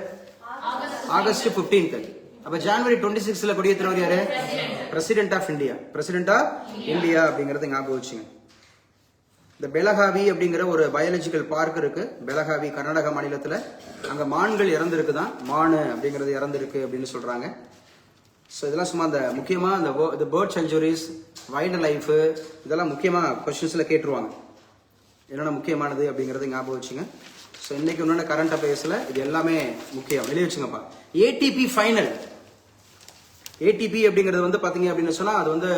ஆகஸ்ட் 15. அப்ப ஜனவரி 26 கொடியேற்றுறவர் யாரு? President of India. President of India அப்படிங்கறது ஞாபகம் வச்சுங்க. இந்த பெலகாவி அப்படிங்கிற ஒரு பயாலஜிக்கல் பார்க் இருக்கு பெலகாவி, கர்நாடகா மாநிலத்துல. அங்க மான்கள் இறந்துருக்குதான். மானு அப்படிங்கிறது இறந்துருக்கு அப்படின்னு சொல்றாங்க. ஸோ இதெல்லாம் சும்மா அந்த முக்கியமா இந்த பேர்ட் செஞ்சுரிஸ், வைல்ட் லைஃப், இதெல்லாம் முக்கியமா கொஸ்டின்ஸ்ல கேட்டுருவாங்க. என்னென்ன முக்கியமானது அப்படிங்கறது ஞாபகம் வச்சுங்க. ஸோ இன்னைக்கு இன்னொன்று கரண்ட் அஃபேர்ஸ்ல இது எல்லாமே முக்கியம், எழுதி வச்சுங்கப்பா. ATP final. ஏடிபி அப்படிங்கிறது வந்து பாத்தீங்க அப்படின்னு சொன்னா அது வந்து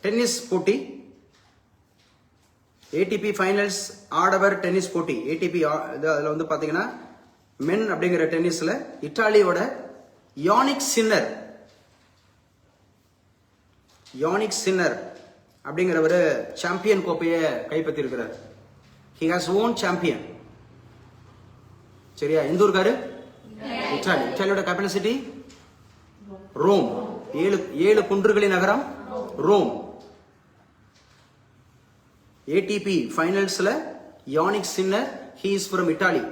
டென்னிஸ் போட்டி. ஏடிபி ஃபைனல்ஸ் ஆடவர் டென்னிஸ் போட்டி. ஏடிபி அதுல வந்து பாத்தீங்கன்னா மென் அப்படிங்கிற டென்னிஸ்ல இத்தாலியோட யானிக் சின்னர் அப்படிங்கிறவர் சாம்பியன் கோப்பையை கைப்பற்றி இருக்கிறார். He has own champion. சரியா? எந்த ஊருக்காரு? இத்தாலி. இத்தாலியோட கேபிட்டல் சிட்டி ரோம். 7 குன்றுகளின் நகரம் ரோம். ஏடிபி ஃபைனல்ஸ்ல Jannik Sinner, he is from Italy.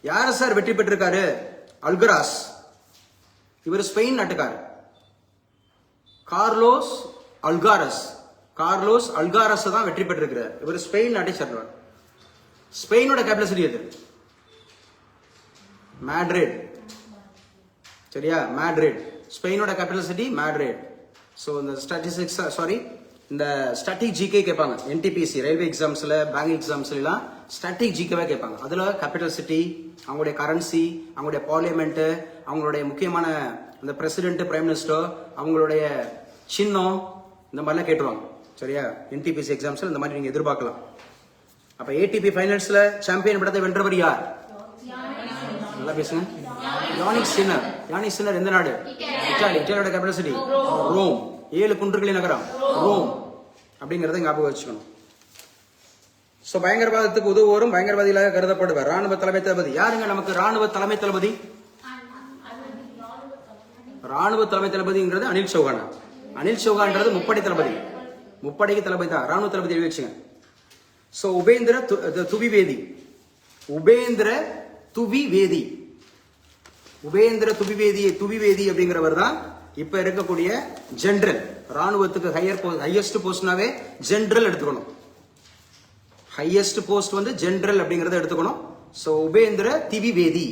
யார் சார் வெற்றி பெற்றிருக்காரு? அல்கராஸ். இவர் ஸ்பெயின் நாட்டுக்கார். கார்லோஸ் அல்காரஸ் தான் வெற்றி பெற்றிருக்கிறார். இவர் ஸ்பெயின் நாட்டை சேர்ந்தவர். ஸ்பெயினோட கேபிட்டல் சிட்டி எது? மேட்ரிட். சரியா? மேட்ரிட். ஸ்பெயினோட கேபிட்டல் சிட்டி மேட்ரிட். சோ இந்த இந்த ஸ்டாட்டிக் ஜிகே கேட்பாங்க. என்டிபிசி ரயில்வே எக்ஸாம்ஸ்ல, பேங்க் எக்ஸாம்ஸ்ல எல்லாம் ஸ்டாட்டிக் ஜிகேவா கேட்பாங்க. அதுல கேபிட்டல் சிட்டி, அவங்களுடைய கரன்சி, அவங்களுடைய பார்லிமெண்ட், அவங்களுடைய முக்கியமான இந்த பிரசிடென்ட், பிரைம் மினிஸ்டர், அவங்களுடைய சின்னம், இந்த மாதிரிலாம் கேட்டுருவாங்க. சரியா? என்டிபிசி எக்ஸாம்ஸ்ல இந்த மாதிரி நீங்க எதிர்பார்க்கலாம். அப்ப ஏடிபி ஃபைனல்ஸ்ல சாம்பியன் பட்டத்தை வென்றவர் யார்? நல்லா பேசுங்க. யானிக் சின்னர் எந்த நாடு? இத்தாலி. இத்தாலியோட கேபிட்டல் சிட்டி ரோம். 7 குன்றுகளின் நகரம் ரோம். அப்படிங்கறத ஞாபகம் வச்சுக்கணும். சோ பயங்கரவாதத்துக்கு உதவுவோரும் பயங்கரவாதிகளாக கருதப்படுவார். ராணுவ தலைமை தளபதி யாருங்க? நமக்கு ராணுவ தலைமை தளபதி. ராணுவ தலைமை தளபதிங்கிறது அனில் சௌகானா. அனில் சௌகான்றது முப்படை தளபதி, முப்படைக்கு தளபதி தான். ராணுவ தளபதி எழுதி வச்சுங்க. சோ உபேந்திர துவிவேதி, உபேந்திர துவிவேதி, உபேந்திர துவிவேதி அப்படிங்கிறவர் தான் இப்ப இருக்கக்கூடிய ஜெனரல். ராணுவத்துக்கு ஹையஸ்ட் போஸ்ட்னாவே ஜெனரல் எடுத்துக்கணும். ஹையஸ்ட் போஸ்ட் வந்து ஜெனரல் அப்படிங்கறத எடுத்துக்கணும். சோ உபேந்திர திவிவேதி,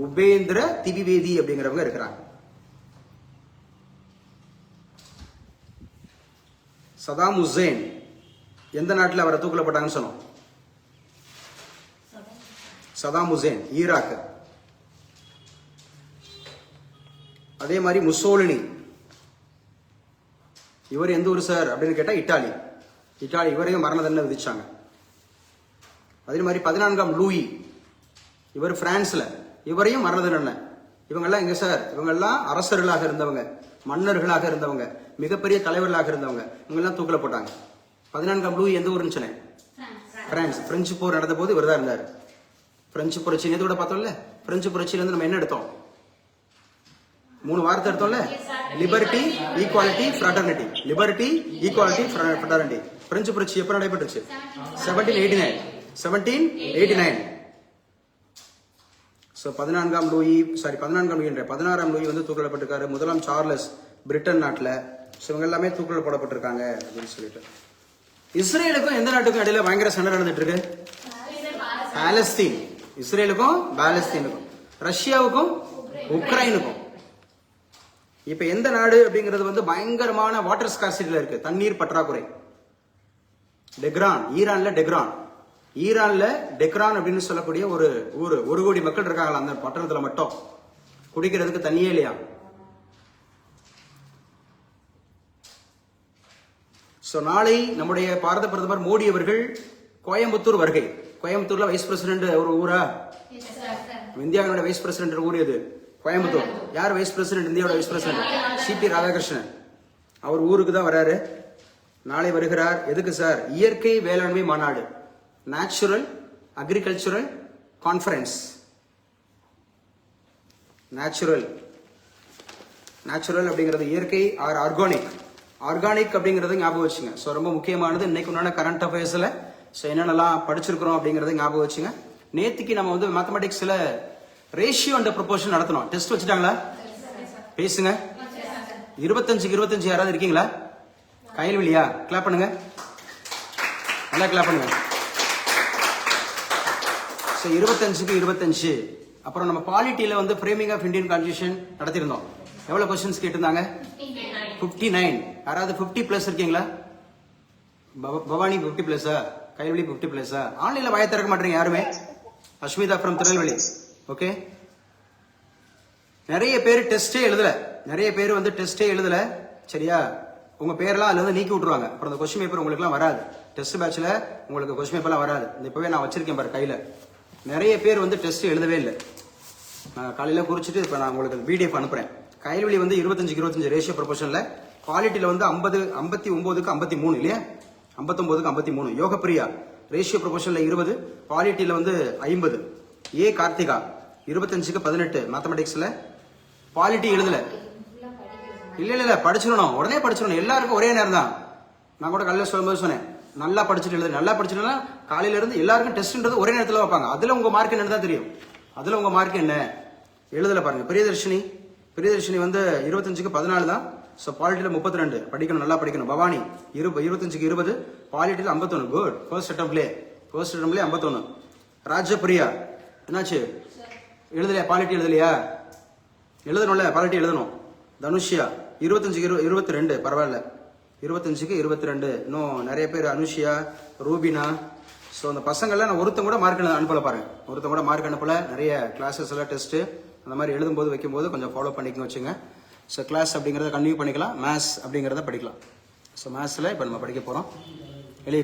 உபேந்திர திவிவேதி அப்படிங்கிறவங்க இருக்கிறாங்க. சதாம் ஹுசேன் எந்த நாட்டில் அவரை தூக்கில போட்டாங்கன்னு சொன்னோம்? Saddam Hussein Iraq. அதே மாதிரி முசோலினி, இவர் எந்த ஊர் சார் அப்படின்னு கேட்டா இட்டாலி. இட்டாலி, இவரையும் மரண தண்டனை விதிச்சாங்க. அதே மாதிரி 14ஆம் லூயி, இவர் பிரான்ஸ்ல, இவரையும் மரண தண்டனை. இவங்கெல்லாம் எங்க சார்? இவங்கெல்லாம் அரசர்களாக இருந்தவங்க, மன்னர்களாக இருந்தவங்க, மிகப்பெரிய தலைவர்களாக இருந்தவங்க. இவங்கெல்லாம் தூக்கில போட்டாங்க. 14ஆம் லூயி எந்த ஊருன்னு சொன்னேன்? பிரான்ஸ். பிரெஞ்சு போர் நடந்த போது இவர் தான் இருந்தார். பிரெஞ்சு புரட்சி நேத்து கூட பார்த்தோம்ல. பிரெஞ்சு புரட்சியில இருந்து நம்ம என்ன எடுத்தோம்? 3 வார்த்தை எடுத்தோம்ல. Liberty, equality, fraternity. Liberty, equality, fraternity. French புரட்சி எப்ப நடைபெற்றுச்சு? 1789. 1789. சோ 14ஆம் லூயி, 16ஆம் லூயி வந்து தூக்கிடப்பட்டிருக்காரு. முதலாம் சார்லஸ் பிரிட்டன் நாட்டுல. இவங்க எல்லாமே தூக்கில் போடப்பட்டிருக்காங்க அப்படின்னு சொல்லிட்டு. இஸ்ரேலுக்கும் எந்த நாட்டுக்கும் இடையில பயங்கர சண்டை நடந்துட்டு இருக்கு? பாலஸ்தீன். இஸ்ரேலுக்கும் பாலஸ்தீனுக்கும், ரஷ்யாவுக்கும் உக்ரைனுக்கும். இப்ப எந்த நாடு அப்படிங்கிறது வந்து பயங்கரமான வாட்டர் ஸ்கார்சிட்டில இருக்கு, தண்ணீர் பற்றாக்குறை. டெக்ரான், ஈரான்ல டெக்ரான். ஈரான்ல டெக்ரான் அப்படின்னு சொல்லக்கூடிய ஒரு ஊர், 1 கோடி மக்கள் இருக்காங்களா அந்த பட்டணத்துல மட்டும். குடிக்கிறதுக்கு தண்ணியே இல்லையா. சோ நாளை நம்முடைய பாரத பிரதமர் மோடி அவர்கள் கோயம்புத்தூர் வருகை. கோயம்புத்தூர்ல வைஸ் பிரசிடென்ட் ஒரு ஊரா? இந்தியாவோட வைஸ் பிரசிடென்ட் ஊர் எது? கோயம்புத்தூர். யார் வைஸ் பிரசிடென்ட்? இந்தியாவோட வைஸ் பிரசிடென்ட் சிபி ராதாகிருஷ்ணன். அவர் ஊருக்கு தான் வராரு, நாளை வருகிறார். எதுக்கு சார்? இயற்கை வேளாண்மை மாநாடு, நேச்சுரல் அக்ரிகல்ச்சரல் கான்ஃபரன்ஸ். நேச்சுரல் அப்படிங்கிறது இயற்கை, ஆர் ஆர்கானிக். ஆர்கானிக் அப்படிங்கறத ஞாபகம் வச்சுங்க. சோ ரொம்ப முக்கியமானது இன்னைக்கு உண்டான கரண்ட் அஃபேர்ஸ்ல. சோ என்னென்னலாம் படிச்சிருக்கிறோம் அப்படிங்கறத ஞாபகம் வச்சுங்க. நேத்திக்கு நம்ம வந்து மேத்தமெட்டிக்ஸ்ல ரேஷியோ அண்ட் ப்ரொபோர்ஷன் நடத்தணும். டெஸ்ட் வச்சுட்டாங்களா? பேசுங்க. 25க்கு 25 யாராவது இருக்கீங்களா? கையில் வெளியா? கிளாப் பண்ணுங்க, நல்லா கிளாப் பண்ணுங்க. 25க்கு 25. அப்புறம் நம்ம பாலிட்டியில வந்து ஃப்ரேமிங் ஆஃப் இந்தியன் கான்ஸ்டிடியூஷன் நடத்திருந்தோம். எவ்வளவு கொஸ்டின்ஸ் கேட்டிருந்தாங்க? 59. யாராவது 50 பிளஸ் இருக்கீங்களா? பவானி 50 பிளஸா? கைவெளி 50 பிளஸா? ஆன்லைன்ல வாய திறக்க மாட்டீங்க யாருமே. அஸ்மிதா ஃப்ரம் திருநெல்வேலி. ஓகே. நிறைய பேர் டெஸ்டே எழுதல, நிறைய பேர் வந்து டெஸ்டே எழுதல. சரியா? உங்க பேரெல்லாம் அதுல வந்து நீக்கி விட்டுருவாங்க. அப்புறம் அந்த கொஸ்டின் பேப்பர் உங்களுக்கு எல்லாம் வராது. டெஸ்ட் பேட்ச்ல உங்களுக்கு கொஸ்டின் பேப்பர் எல்லாம் வராது. இப்பவே நான் வச்சிருக்கேன் பாரு கையில. நிறைய பேர் வந்து டெஸ்ட் எழுதவே இல்லை. காலையில குறிச்சிட்டு இப்ப நான் உங்களுக்கு பிடிஎஃப் அனுப்புறேன். கைவெளி வந்து 25க்கு 25 ரேஷியோ ப்ரொபோர்ஷன்ல. குவாலிட்டியில வந்து 59க்கு 53 இல்லையா? 59க்கு 53. யோகப்பிரியா ரேஷியோ ப்ரொபோர்ஷன்ல 20, குவாலிட்டியில வந்து 50. ஏ கார்த்திகா 25க்கு 18 மேத்தமெட்டிக்ஸ்ல. குவாலிட்டி எழுதல. இல்ல படிச்சிடணும், உடனே படிச்சிடணும். எல்லாருக்கும் ஒரே நேரம் தான். நான் கூட காலையில சொல்லும்போது சொன்னேன், நல்லா படிச்சுட்டு எழுது. நல்லா படிச்சுட்டா காலையில இருந்து எல்லாருக்கும் டெஸ்ட்ன்றது ஒரே நேரத்துல வைப்பாங்க. அதுல உங்க மார்க் என்னன்னு தான் தெரியும். அதுல உங்க மார்க் என்ன எழுதல பாருங்க. பிரியதர்ஷினி வந்து 25க்கு 14 தான். சோ பாலிட்டியில 32 படிக்கணும், நல்லா படிக்கணும். பவானி 25க்கு 20, பாலிட்டியில 51. குட். ஃபர்ஸ்ட் அட்டம்ப்ட்லே 51. ராஜபிரியா என்னாச்சு? எழுதலையா? பாலிட்டி எழுதலையா? எழுதணும்ல, பாலிட்டி எழுதணும். தனுஷியா 25க்கு 22. பரவாயில்ல. 25க்கு 22. இன்னும் நிறைய பேர் அனுஷியா, ரூபினா. ஸோ அந்த பசங்கள்லாம் நான் ஒருத்தங்க கூட மார்க் அனுப்பல பாருங்க. ஒருத்தங்க கூட மார்க் அனுப்பல. நிறைய கிளாஸஸ் எல்லாம் டெஸ்ட் அந்த மாதிரி எழுதும்போது வைக்கும்போது கொஞ்சம் ஃபாலோ பண்ணிக்க வச்சுங்க. ஸோ கிளாஸ் அப்படிங்கிறத கண்டினியூ பண்ணிக்கலாம். மேத்ஸ் அப்படிங்கிறத படிக்கலாம். ஸோ மேத்ஸில் இப்போ நம்ம படிக்க போகிறோம்.